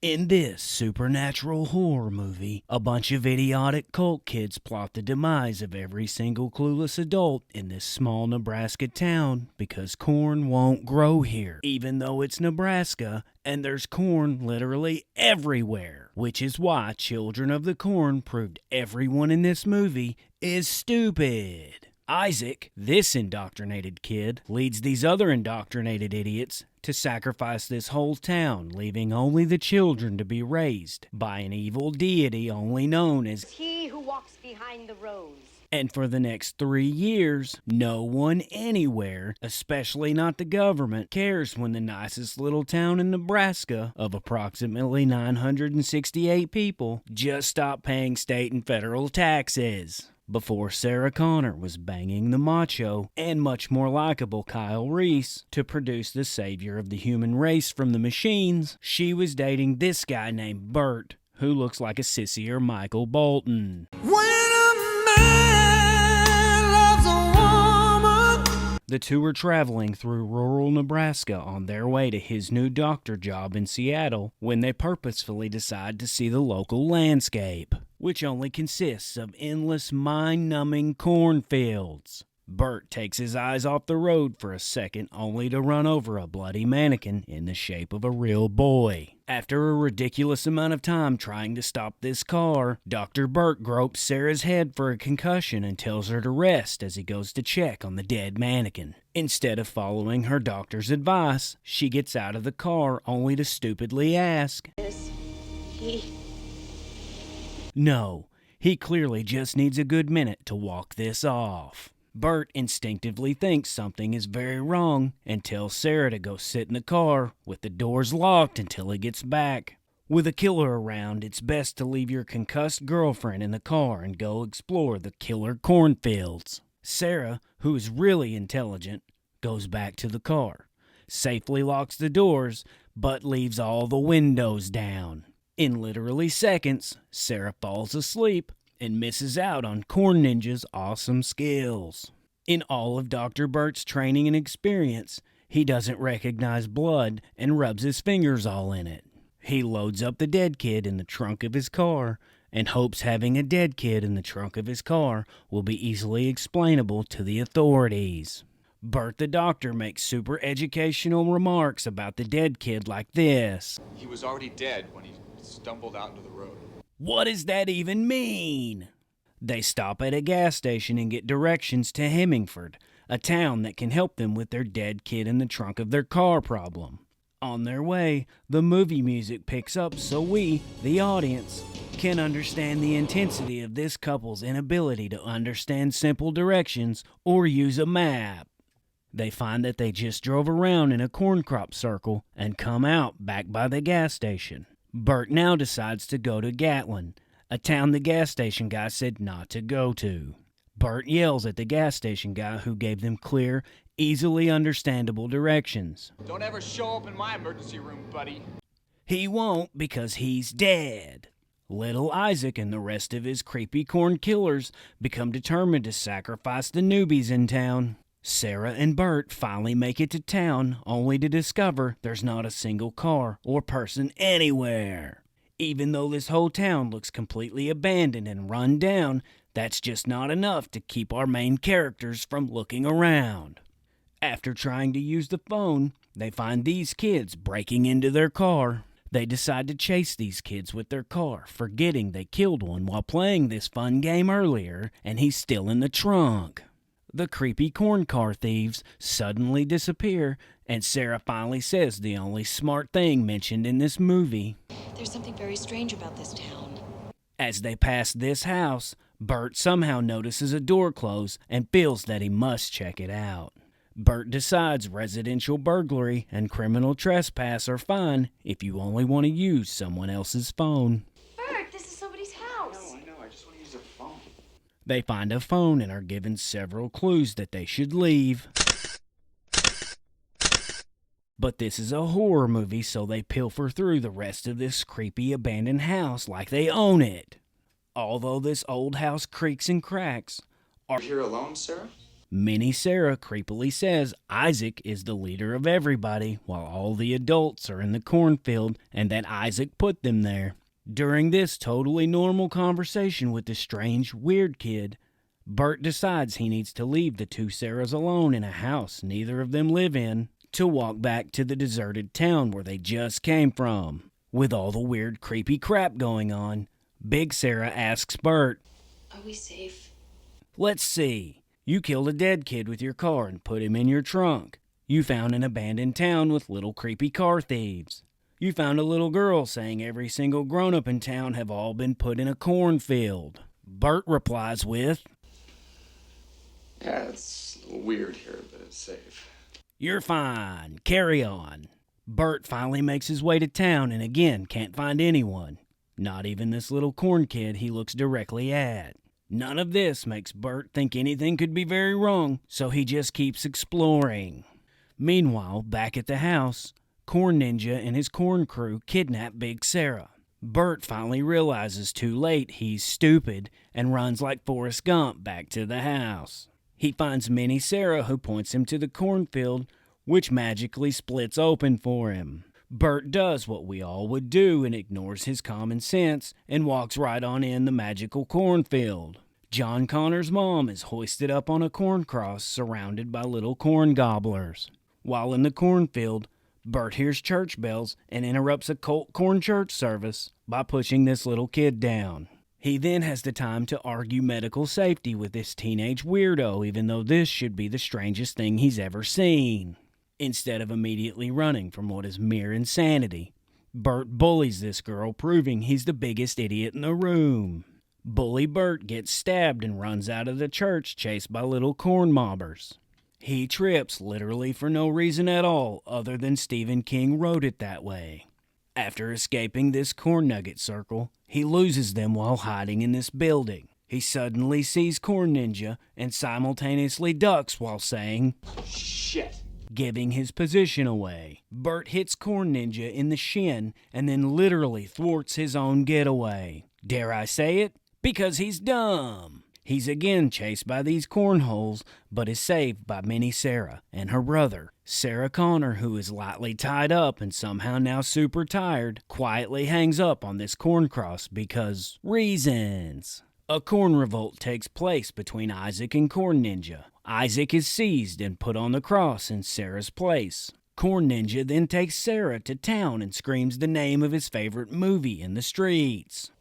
In this supernatural horror movie, a bunch of idiotic cult kids plot the demise of every single clueless adult in this small Nebraska town because corn won't grow here, even though it's Nebraska and there's corn literally everywhere. Which is why Children of the Corn proved everyone in this movie is stupid. Isaac, this indoctrinated kid, leads these other indoctrinated idiots to sacrifice this whole town, leaving only the children to be raised by an evil deity only known as He who walks behind the rose. And for the next 3 years, no one anywhere, especially not the government, cares when the nicest little town in Nebraska of approximately 968 people just stopped paying state and federal taxes. Before Sarah Connor was banging the macho and much more likable Kyle Reese to produce the savior of the human race from the machines, she was dating this guy named Bert, who looks like a sissier Michael Bolton. The two were traveling through rural Nebraska on their way to his new doctor job in Seattle when they purposefully decide to see the local landscape, which only consists of endless mind-numbing cornfields. Bert takes his eyes off the road for a second only to run over a bloody mannequin in the shape of a real boy. After a ridiculous amount of time trying to stop this car, Dr. Bert gropes Sarah's head for a concussion and tells her to rest as he goes to check on the dead mannequin. Instead of following her doctor's advice, she gets out of the car only to stupidly ask, Is he? No, he clearly just needs a good minute to walk this off. Bert instinctively thinks something is very wrong and tells Sarah to go sit in the car with the doors locked until he gets back. With a killer around, it's best to leave your concussed girlfriend in the car and go explore the killer cornfields. Sarah, who is really intelligent, goes back to the car, safely locks the doors, but leaves all the windows down. In literally seconds, Sarah falls asleep and misses out on Corn Ninja's awesome skills. In all of Dr. Bert's training and experience, he doesn't recognize blood and rubs his fingers all in it. He loads up the dead kid in the trunk of his car and hopes having a dead kid in the trunk of his car will be easily explainable to the authorities. Bert the doctor makes super educational remarks about the dead kid like this. He was already dead when he stumbled out into the road. What does that even mean? They stop at a gas station and get directions to Hemingford, a town that can help them with their dead kid in the trunk of their car problem. On their way, the movie music picks up so we, the audience, can understand the intensity of this couple's inability to understand simple directions or use a map. They find that they just drove around in a corn crop circle and come out back by the gas station. Bert now decides to go to Gatlin, a town the gas station guy said not to go to. Bert yells at the gas station guy who gave them clear, easily understandable directions. Don't ever show up in my emergency room, buddy. He won't because he's dead. Little Isaac and the rest of his creepy corn killers become determined to sacrifice the newbies in town. Sarah and Bert finally make it to town only to discover there's not a single car or person anywhere. Even though this whole town looks completely abandoned and run down, that's just not enough to keep our main characters from looking around. After trying to use the phone, they find these kids breaking into their car. They decide to chase these kids with their car, forgetting they killed one while playing this fun game earlier, and he's still in the trunk. The creepy corn car thieves suddenly disappear, and Sarah finally says the only smart thing mentioned in this movie. There's something very strange about this town. As they pass this house, Bert somehow notices a door close and feels that he must check it out. Bert decides residential burglary and criminal trespass are fine if you only want to use someone else's phone. Bert, this is somebody's house. I know. I just want to use a phone. They find a phone and are given several clues that they should leave. But this is a horror movie, so they pilfer through the rest of this creepy abandoned house like they own it. Although this old house creaks and cracks, Are you here alone, Sarah? Minnie Sarah creepily says Isaac is the leader of everybody while all the adults are in the cornfield and that Isaac put them there. During this totally normal conversation with the strange, weird kid, Bert decides he needs to leave the two Sarahs alone in a house neither of them live in to walk back to the deserted town where they just came from. With all the weird, creepy crap going on, Big Sarah asks Bert, Are we safe? "Let's see. You killed a dead kid with your car and put him in your trunk. You found an abandoned town with little creepy car thieves. You found a little girl saying every single grown-up in town have all been put in a cornfield." Bert replies with, Yeah, it's a little weird here, but it's safe. "You're fine. Carry on." Bert finally makes his way to town and again can't find anyone. Not even this little corn kid he looks directly at. None of this makes Bert think anything could be very wrong, so he just keeps exploring. Meanwhile, back at the house, Corn Ninja and his corn crew kidnap Big Sarah. Bert finally realizes too late he's stupid and runs like Forrest Gump back to the house. He finds Minnie Sarah who points him to the cornfield, which magically splits open for him. Bert does what we all would do and ignores his common sense and walks right on in the magical cornfield. John Connor's mom is hoisted up on a corn cross surrounded by little corn gobblers. While in the cornfield, Bert hears church bells and interrupts a cult corn church service by pushing this little kid down. He then has the time to argue medical safety with this teenage weirdo, even though this should be the strangest thing he's ever seen. Instead of immediately running from what is mere insanity, Bert bullies this girl, proving he's the biggest idiot in the room. Bully Bert gets stabbed and runs out of the church chased by little corn mobbers. He trips literally for no reason at all other than Stephen King wrote it that way. After escaping this corn nugget circle, he loses them while hiding in this building. He suddenly sees Corn Ninja and simultaneously ducks while saying, Shit. giving his position away. Bert hits Corn Ninja in the shin and then literally thwarts his own getaway. Dare I say it? Because he's dumb. He's again chased by these cornholes, but is saved by Minnie Sarah and her brother. Sarah Connor, who is lightly tied up and somehow now super tired, quietly hangs up on this corn cross because reasons. A corn revolt takes place between Isaac and Corn Ninja. Isaac is seized and put on the cross in Sarah's place. Corn Ninja then takes Sarah to town and screams the name of his favorite movie in the streets.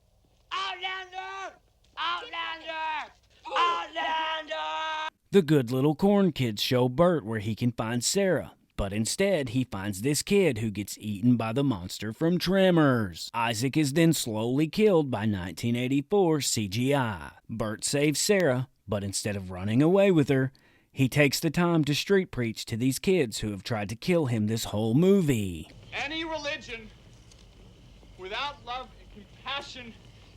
Outlander! Outlander! Outlander! The good little corn kids show Bert where he can find Sarah, but instead he finds this kid who gets eaten by the monster from Tremors. Isaac is then slowly killed by 1984 CGI. Bert saves Sarah, but instead of running away with her, he takes the time to street preach to these kids who have tried to kill him this whole movie. Any religion without love and compassion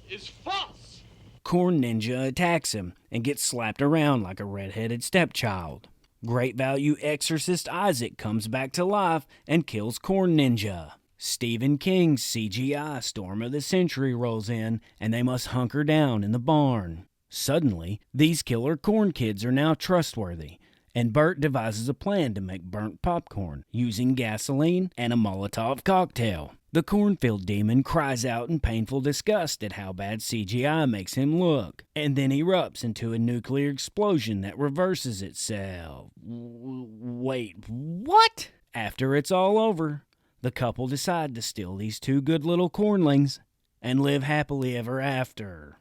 is false. Corn Ninja attacks him and gets slapped around like a red-headed stepchild. Great value exorcist Isaac comes back to life and kills Corn Ninja. Stephen King's CGI Storm of the Century rolls in and they must hunker down in the barn. Suddenly, these killer corn kids are now trustworthy, and Bert devises a plan to make burnt popcorn using gasoline and a Molotov cocktail. The cornfield demon cries out in painful disgust at how bad CGI makes him look, and then erupts into a nuclear explosion that reverses itself. Wait, what? After it's all over, the couple decide to steal these two good little cornlings and live happily ever after.